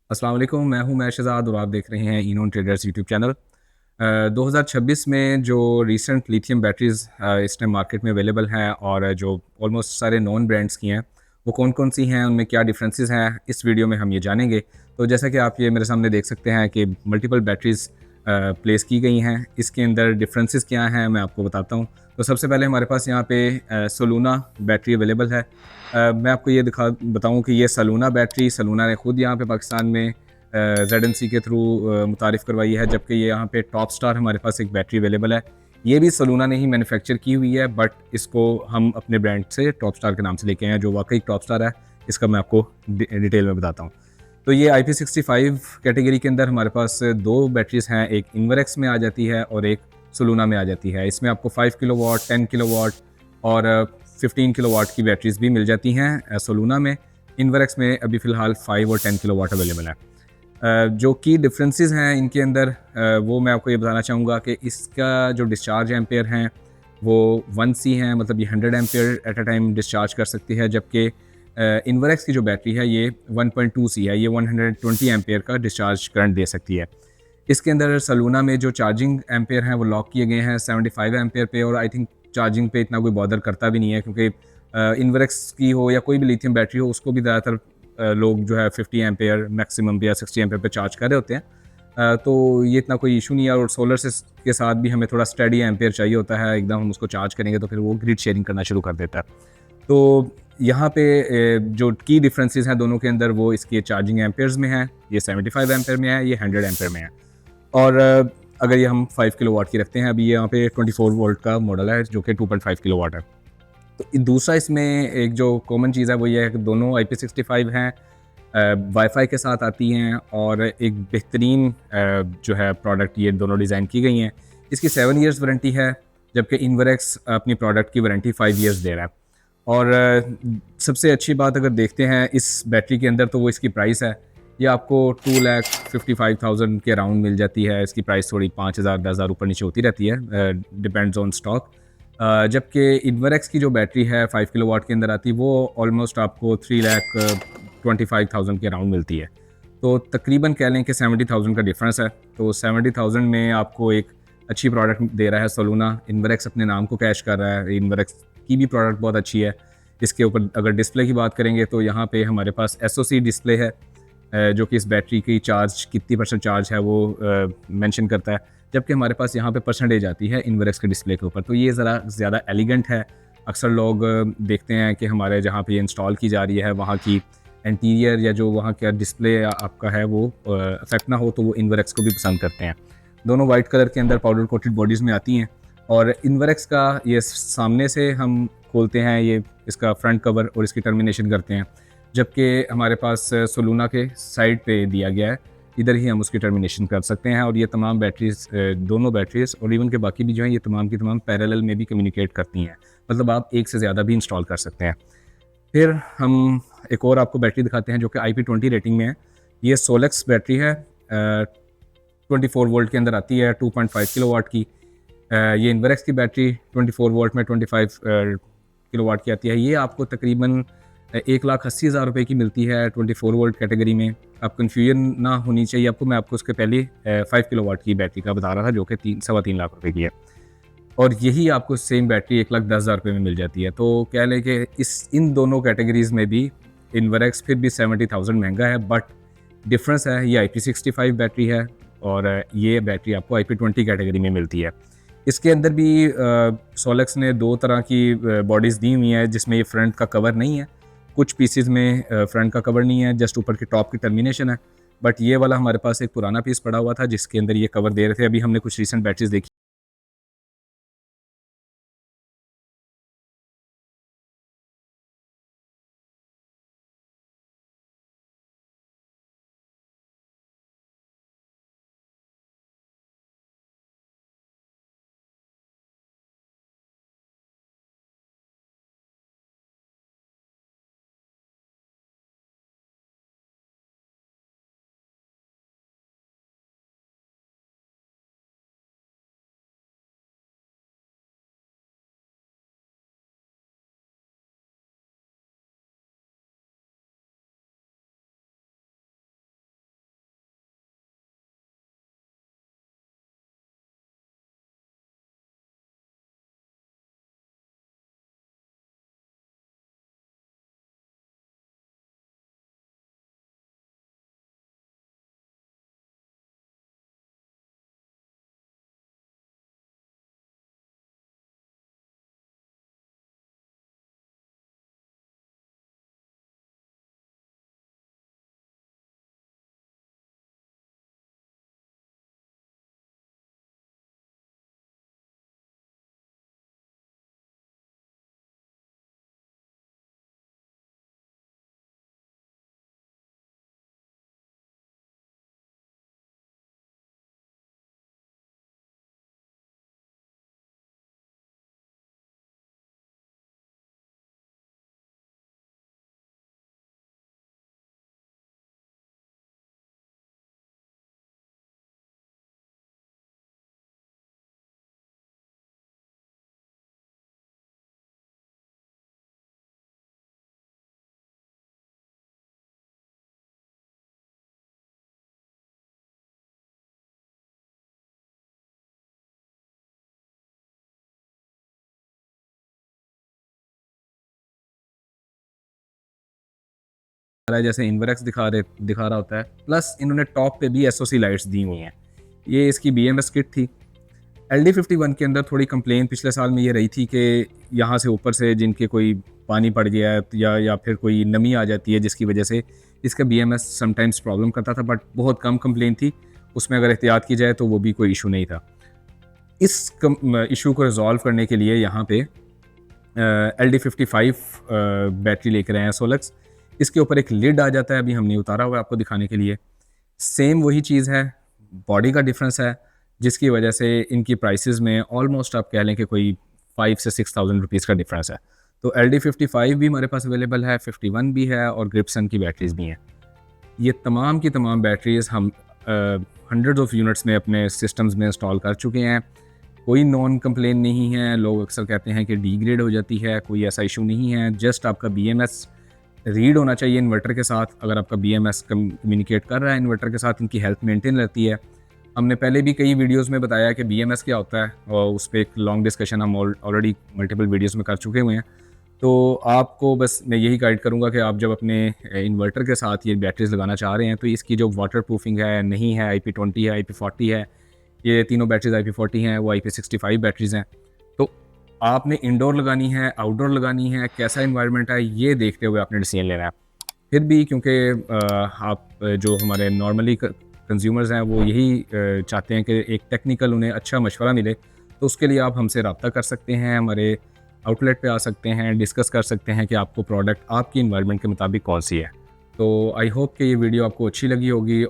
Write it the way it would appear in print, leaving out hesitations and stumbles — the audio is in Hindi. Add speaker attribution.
Speaker 1: अस्सलाम वालेकुम, मैं शहज़ाद और आप देख रहे हैं इनोन ट्रेडर्स यूट्यूब चैनल। 2026 में जो रीसेंट लिथियम बैटरीज़ इस टाइम मार्केट में अवेलेबल हैं और जो ऑलमोस्ट सारे नॉन ब्रांड्स की हैं, वो कौन-कौन सी हैं, उनमें क्या डिफरेंसेस हैं, इस वीडियो में हम ये जानेंगे। तो जैसा कि आप ये मेरे सामने देख सकते हैं कि मल्टीपल बैटरीज़ प्लेस की गई हैं। इसके अंदर डिफरेंसेस क्या हैं, मैं आपको बताता हूँ। तो सबसे पहले हमारे पास यहाँ पे सोलूना बैटरी अवेलेबल है। मैं आपको ये बताऊँ कि ये सलूना बैटरी सलूना ने खुद यहाँ पे पाकिस्तान में ZNC के थ्रू मुतारिफ़ करवाई है, जबकि ये यहाँ पे टॉप स्टार हमारे पास एक बैटरी अवेलेबल है। ये भी सलूना ने ही मैन्युफैक्चर की हुई है, बट इसको हम अपने ब्रांड से टॉप स्टार के नाम से लेके आए हैं, जो वाकई टॉप स्टार है। इसका मैं आपको डिटेल में बताता हूँ। तो ये IP65 कैटेगरी के अंदर हमारे पास 2 बैटरीज़ हैं, एक इन्वरेक्स में आ जाती है और एक सलूना में आ जाती है। इसमें आपको 5 किलोवाट, 10 किलोवाट और 15 किलोवाट की बैटरीज़ भी मिल जाती हैं सलूना में। इन्वरेक्स में अभी फ़िलहाल 5 और 10 किलोवाट अवेलेबल है। जो की डिफरेंसेस हैं इनके अंदर, वो मैं आपको ये बताना चाहूँगा कि इसका जो डिस्चार्ज एम्पेयर हैं वो 1C हैं, मतलब ये 100 ampere at a time discharge कर सकती है, जबकि इन्वरेक्स की जो बैटरी है ये 1.2C है, ये 120 एम्पेयर का डिस्चार्ज करंट दे सकती है। इसके अंदर सलूना में जो चार्जिंग एम्पेयर हैं वो लॉक किए गए हैं 75 एम्पेयर पे, और आई थिंक चार्जिंग पे इतना कोई बॉदर करता भी नहीं है, क्योंकि इन्वरेक्स की हो या कोई भी लिथियम बैटरी हो, उसको भी ज़्यादातर लोग जो है 50 एम्पेयर मैक्सिमम या 60 एम्पेयर पे चार्ज कर रहे होते हैं। तो ये इतना कोई इशू नहीं है, और सोलर से के साथ भी हमें थोड़ा स्टडी एम्पेयर चाहिए होता है, एकदम हम उसको चार्ज करेंगे तो फिर वो ग्रिड शेयरिंग करना शुरू कर देता है। तो यहाँ पे जो की डिफरेंसेस हैं दोनों के अंदर, वो इसके चार्जिंग एम्पेयर्स में है। ये 75 एम्पेयर में है, ये 100 एम्पेयर में है। और अगर ये हम 5 किलोवाट की रखते हैं, अभी यहाँ पे 24 वोल्ट का मॉडल है जो कि 2.5 किलोवाट है। तो दूसरा इसमें एक जो कॉमन चीज़ है वो ये है कि दोनों IP65 हैं, वाईफाई के साथ आती हैं, और एक बेहतरीन जो है प्रोडक्ट ये दोनों डिज़ाइन की गई हैं। इसकी 7 इयर्स वारंटी है, जबकि इन्वरेक्स अपनी प्रोडक्ट की वारंटी 5 इयर्स दे रहा है। और सबसे अच्छी बात अगर देखते हैं इस बैटरी के अंदर, तो वो इसकी प्राइस है। ये आपको 2,55,000 के अराउंड मिल जाती है। इसकी प्राइस थोड़ी 5,000 10,000 ऊपर नीचे होती रहती है, डिपेंड्स ऑन स्टॉक। जबकि इन्वरेक्स की जो बैटरी है 5 किलोवाट के अंदर आती है, वो ऑलमोस्ट आपको 3,25,000 के अराउंड मिलती है। तो तकरीबन कह लें कि 70,000 का डिफरेंस है। तो 70,000 में आपको एक अच्छी प्रोडक्ट दे रहा है सोलूना। इन्वरेक्स अपने नाम को कैश कर रहा है, इन्वरेक्स की भी प्रोडक्ट बहुत अच्छी है। इसके ऊपर अगर डिस्प्ले की बात करेंगे तो यहाँ पे हमारे पास SOC डिस्प्ले है, जो कि इस बैटरी की चार्ज कितनी परसेंट चार्ज है वो मेंशन करता है। जबकि हमारे पास यहाँ पे परसेंटेज आती है इन्वरेक्स के डिस्प्ले के ऊपर। तो ये ज़रा ज़्यादा एलिगेंट है। अक्सर लोग देखते हैं कि हमारे जहाँ पे ये इंस्टॉल की जा रही है वहाँ की इंटीरियर या जो वहाँ का डिस्प्ले आपका है वो अफेक्ट ना हो, तो वो इन्वरेक्स को भी पसंद करते हैं। दोनों वाइट कलर के अंदर पाउडर कोटेड बॉडीज़ में आती हैं, और इन्वरेक्स का ये सामने से हम खोलते हैं, ये इसका फ्रंट कवर, और इसकी टर्मिनेशन करते हैं। जबकि हमारे पास सोलूना के साइड पे दिया गया है, इधर ही हम उसकी टर्मिनेशन कर सकते हैं। और ये तमाम बैटरीज़, दोनों बैटरीज़ और इवन के बाकी भी जो हैं, ये तमाम की तमाम पैरेलल में भी कम्युनिकेट करती हैं। मतलब आप एक से ज़्यादा भी इंस्टॉल कर सकते हैं। फिर हम एक और आपको बैटरी दिखाते हैं जो कि IP20 रेटिंग में है। ये सोलेक्स बैटरी है, 24 वोल्ट के अंदर आती है, 2.5 किलोवाट की। ये इन्वरेक्स की बैटरी 24 वोल्ट में 25 किलोवाट की आती है। ये आपको तकरीबन 1,80,000 रुपये की मिलती है 24 वोल्ट कैटेगरी में। अब कन्फ्यूजन ना होनी चाहिए आपको, मैं आपको उसके पहले 5 किलोवाट की बैटरी का बता रहा था जो कि 3 सवा 3 लाख रुपए की है। और यही आपको सेम बैटरी 1,10,000 रुपये में मिल जाती है। तो कह लें कि इन दोनों कैटेगरीज़ में भी इन्वरेक्स फिर भी 70,000 महंगा है, बट डिफरेंस है, ये IP65 बैटरी है, और ये बैटरी आपको IP20 कैटेगरी में मिलती है। इसके अंदर भी सोलेक्स ने 2 तरह की बॉडीज़ दी हुई हैं, जिसमें ये फ्रंट का कवर नहीं है। कुछ पीसेज़ में फ्रंट का कवर नहीं है, जस्ट ऊपर की टॉप की टर्मिनेशन है। बट ये वाला हमारे पास एक पुराना पीस पड़ा हुआ था जिसके अंदर ये कवर दे रहे थे। अभी हमने कुछ रीसेंट बैटरीज़ देखी रहा है जैसे इन्वरेक्स दिखा रहा होता है, प्लस इन्होंने टॉप पे भी एसओसी लाइट्स दी हुई हैं। ये इसकी BMS किट थी। LD51 के अंदर थोड़ी कंप्लेन पिछले साल में ये रही थी कि यहाँ से ऊपर से जिनके कोई पानी पड़ गया है या फिर कोई नमी आ जाती है जिसकी वजह से इसका BMS समटाइम्स प्रॉब्लम करता था, बट बहुत कम कंप्लेन थी। उसमें अगर एहतियात की जाए तो वो भी कोई इशू नहीं था। इस इशू को रिजॉल्व करने के लिए यहाँ पे LD55 बैटरी लेकर आए हैं सोलक्स। इसके ऊपर एक लिड आ जाता है, अभी हमने उतारा हुआ है आपको दिखाने के लिए। सेम वही चीज़ है, बॉडी का डिफरेंस है, जिसकी वजह से इनकी प्राइसेस में ऑलमोस्ट आप कह लें कि कोई 5 से 6,000 रुपीज़ का डिफरेंस है। तो LD55 भी हमारे पास अवेलेबल है, 51 भी है और ग्रिप्सन की बैटरीज भी हैं। ये तमाम की तमाम बैटरीज हम हंड्रेड्स ऑफ यूनिट्स में अपने सिस्टम्स में इंस्टॉल कर चुके हैं। कोई नॉन कंप्लेन नहीं है। लोग अक्सर कहते हैं कि डीग्रेड हो जाती है, कोई ऐसा इशू नहीं है। जस्ट आपका BMS रीड होना चाहिए इन्वर्टर के साथ। अगर आपका BMS कम्युनिकेट कर रहा है इन्वर्टर के साथ, इनकी हेल्थ मेंटेन रहती है। हमने पहले भी कई वीडियोस में बताया कि BMS क्या होता है और उस पर एक लॉन्ग डिस्कशन हम ऑलरेडी मल्टीपल वीडियोस में कर चुके हुए हैं। तो आपको बस मैं यही गाइड करूँगा कि आप जब अपने इन्वर्टर के साथ ये बैटरीज लगाना चाह रहे हैं तो इसकी जो वाटर प्रूफिंग है नहीं है, IP20 है, IP40 है, ये तीनों बैटरीज IP40 हैं, वो IP65 बैटरीज हैं। तो आपने इंडोर लगानी है, आउटडोर लगानी है, कैसा इन्वायरमेंट है, ये देखते हुए आपने डिसीजन लेना है। फिर भी क्योंकि आप जो हमारे नॉर्मली कंज्यूमर्स हैं वो यही चाहते हैं कि एक टेक्निकल उन्हें अच्छा मशवरा मिले, तो उसके लिए आप हमसे रब्ता कर सकते हैं, हमारे आउटलेट पे आ सकते हैं, डिस्कस कर सकते हैं कि आपको प्रोडक्ट आपकी इन्वायरमेंट के मुताबिक कौन सी है। तो आई होप कि ये वीडियो आपको अच्छी लगी होगी।